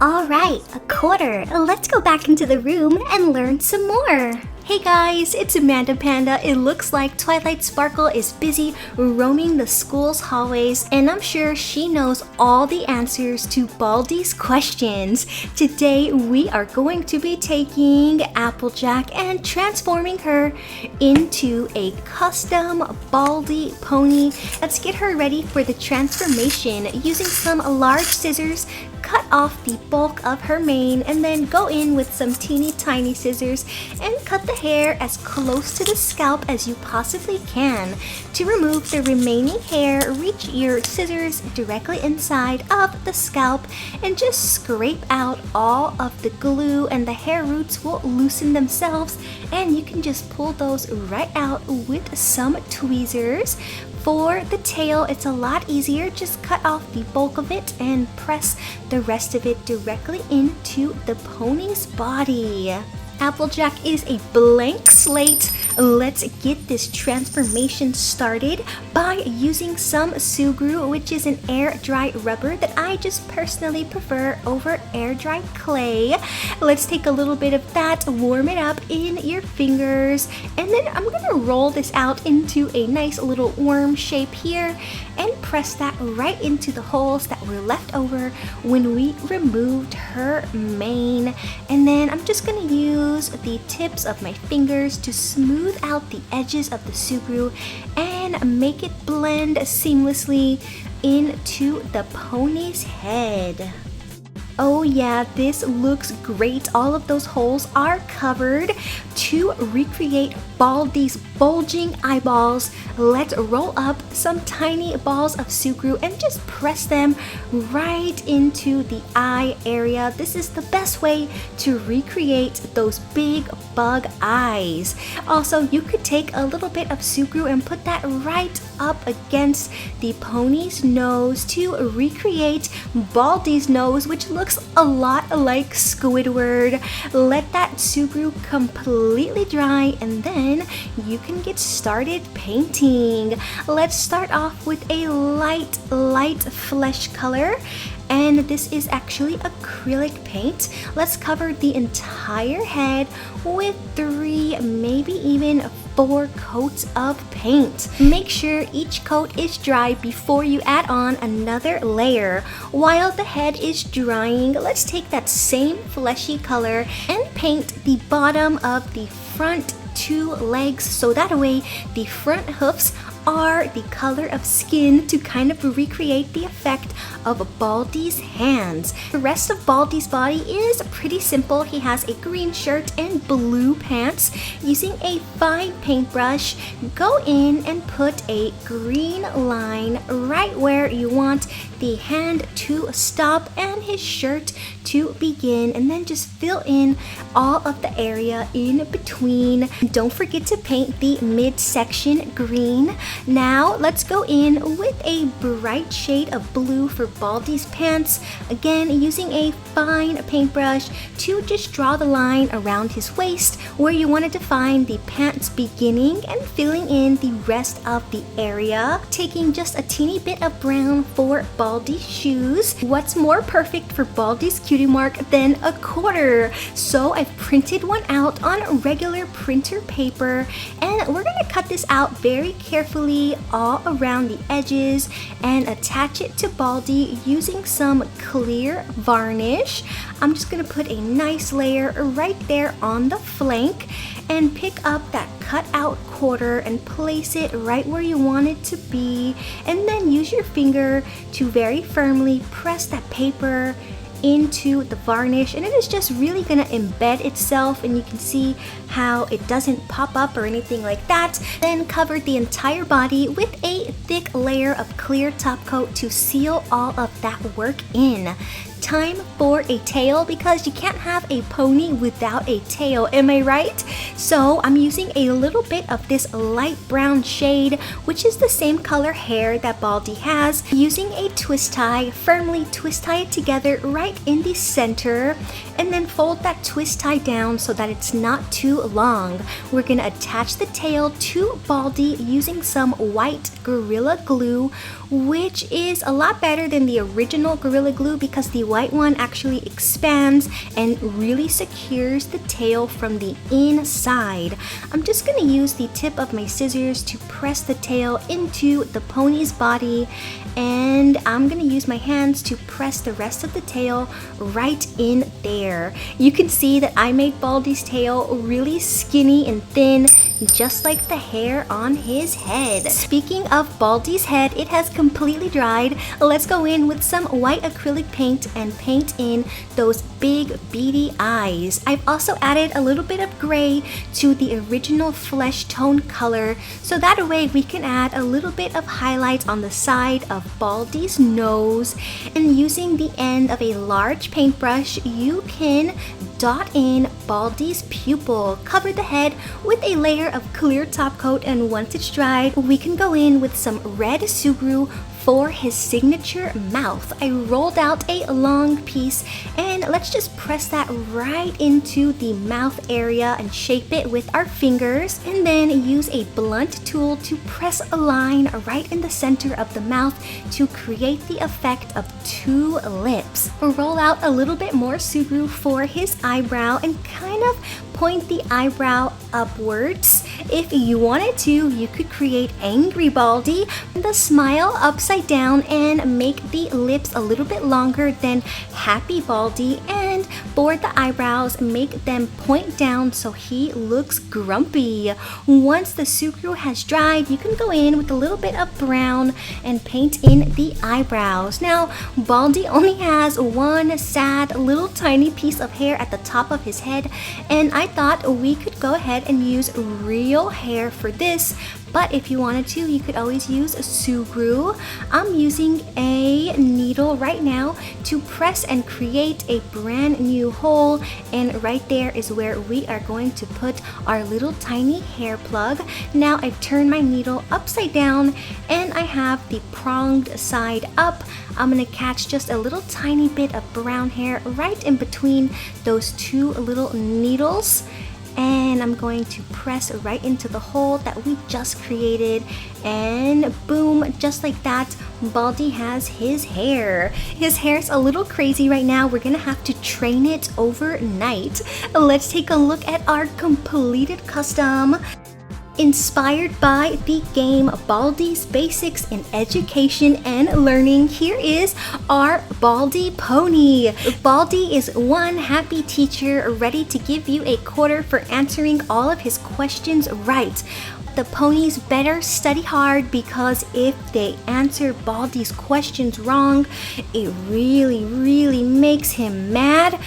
Alright, a quarter. Let's go back into the room and learn some more. Hey guys, it's MandaPanda. It looks like Twilight Sparkle is busy roaming the school's hallways, and I'm sure she knows all the answers to Baldi's questions. Today we are going to be taking Applejack and transforming her into a custom Baldi pony. Let's get her ready for the transformation using some large scissors. Cut off the bulk of her mane and then go in with some teeny tiny scissors and cut the hair as close to the scalp as you possibly can. To remove the remaining hair, reach your scissors directly inside of the scalp and just scrape out all of the glue, and the hair roots will loosen themselves and you can just pull those right out with some tweezers. For the tail, it's a lot easier. Just cut off the bulk of it and press the rest of it directly into the pony's body. Applejack is a blank slate. Let's get this transformation started by using some Sugru, which is an air dry rubber that I just personally prefer over air dry clay. Let's take a little bit of that, warm it up in your fingers, and then I'm gonna roll this out into a nice little worm shape here and press that right into the holes that were left over when we removed her mane. And then I'm just gonna use the tips of my fingers to smooth out the edges of the Sugru and make it blend seamlessly into the pony's head. Oh yeah, this looks great. All of those holes are covered. To recreate Baldi's bulging eyeballs, let's roll up some tiny balls of Sugru and just press them right into the eye area. This is the best way to recreate those big bug eyes. Also, you could take a little bit of Sugru and put that right up against the pony's nose to recreate Baldi's nose, which looks a lot like Squidward. Let that Sugru completely dry and then you can get started painting. Let's start off with a light flesh color. And this is actually acrylic paint. Let's cover the entire head with 3, maybe even 4 coats of paint. Make sure each coat is dry before you add on another layer. While the head is drying, let's take that same fleshy color and paint the bottom of the front 2 legs, so that way the front hoofs are the color of skin to kind of recreate the effect of Baldi's hands. The rest of Baldi's body is pretty simple. He has a green shirt and blue pants. Using a fine paintbrush, go in and put a green line right where you want the hand to stop and his shirt to begin, and then just fill in all of the area in between. Don't forget to paint the midsection green. Now let's go in with a bright shade of blue for Baldi's pants. Again, using a fine paintbrush to just draw the line around his waist where you want to define the pants beginning and filling in the rest of the area. Taking just a teeny bit of brown for Baldi's shoes. What's more perfect for Baldi's cutie mark than a quarter? So I've printed one out on regular printer paper, and we're going to cut this out very carefully all around the edges and attach it to Baldi using some clear varnish. I'm just going to put a nice layer right there on the flank and pick up that cut out quarter and place it right where you want it to be, and then use your finger to very firmly press that paper into the varnish, and it is just really going to embed itself, and you can see how it doesn't pop up or anything like that. Then cover the entire body with a thick layer of clear top coat to seal all of that work in. Time for a tail, because you can't have a pony without a tail, am I right? So I'm using a little bit of this light brown shade, which is the same color hair that Baldi has. Using a twist tie, firmly twist tie it together right in the center, and then fold that twist tie down so that it's not too long. We're gonna attach the tail to Baldi using some white Gorilla Glue, which is a lot better than the original Gorilla Glue because the white one actually expands and really secures the tail from the inside. I'm just gonna use the tip of my scissors to press the tail into the pony's body, and I'm gonna use my hands to press the rest of the tail right in there. You can see that I made Baldi's tail really skinny and thin, just like the hair on his head. Speaking of Baldi's head, it has completely dried. Let's go in with some white acrylic paint and paint in those big beady eyes. I've also added a little bit of gray to the original flesh tone color, so that way we can add a little bit of highlights on the side of Baldi's nose. And using the end of a large paintbrush, you can dot in Baldi's pupil. Cover the head with a layer of clear top coat, and once it's dried, we can go in with some red Sugru for his signature mouth. I rolled out a long piece, and let's just press that right into the mouth area and shape it with our fingers, and then use a blunt tool to press a line right in the center of the mouth to create the effect of two lips. Roll out a little bit more Sugru for his eyebrow and kind of point the eyebrow upwards. If you wanted to, you could create Angry Baldi, the smile upside down, and make the lips a little bit longer than Happy Baldi, and for the eyebrows, make them point down so he looks grumpy. Once the Sugru has dried, you can go in with a little bit of brown and paint in the eyebrows. Now, Baldi only has one sad little tiny piece of hair at the top of his head, and I thought we could go ahead and use real hair for this, but if you wanted to, you could always use a Sugru. I'm using a needle right now to press and create a brand new hole, and right there is where we are going to put our little tiny hair plug. Now I've turned my needle upside down and I have the pronged side up. I'm gonna catch just a little tiny bit of brown hair right in between those two little needles, and I'm going to press right into the hole that we just created, and boom, just like that, Baldi has his hair. His hair's a little crazy right now. We're gonna have to train it overnight. Let's take a look at our completed custom. Inspired by the game Baldi's Basics in Education and Learning, here is our Baldi pony. Baldi is one happy teacher ready to give you a quarter for answering all of his questions right. The ponies better study hard, because if they answer Baldi's questions wrong, it really makes him mad,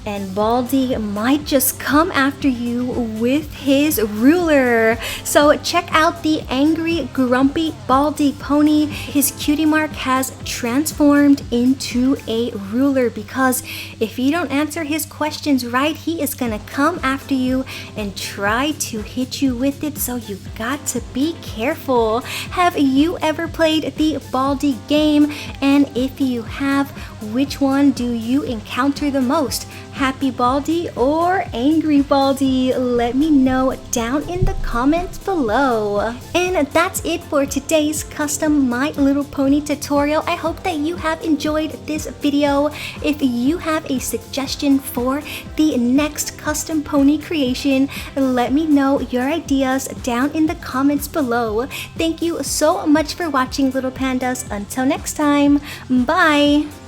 and Baldi might just come after you with his ruler. So check out the angry, grumpy Baldi pony. His cutie mark has transformed into a ruler, because if you don't answer his questions right, he is gonna come after you and try to hit you with it, so you got to be careful. Have you ever played the Baldi game? And if you have, which one do you encounter the most? Happy Baldi or Angry Baldi? Let me know down in the comments below. And that's it for today's custom My Little Pony tutorial. I hope that you have enjoyed this video. If you have a suggestion for the next custom pony creation, let me know your ideas down in the comments below. Thank you so much for watching, little pandas. Until next time, bye!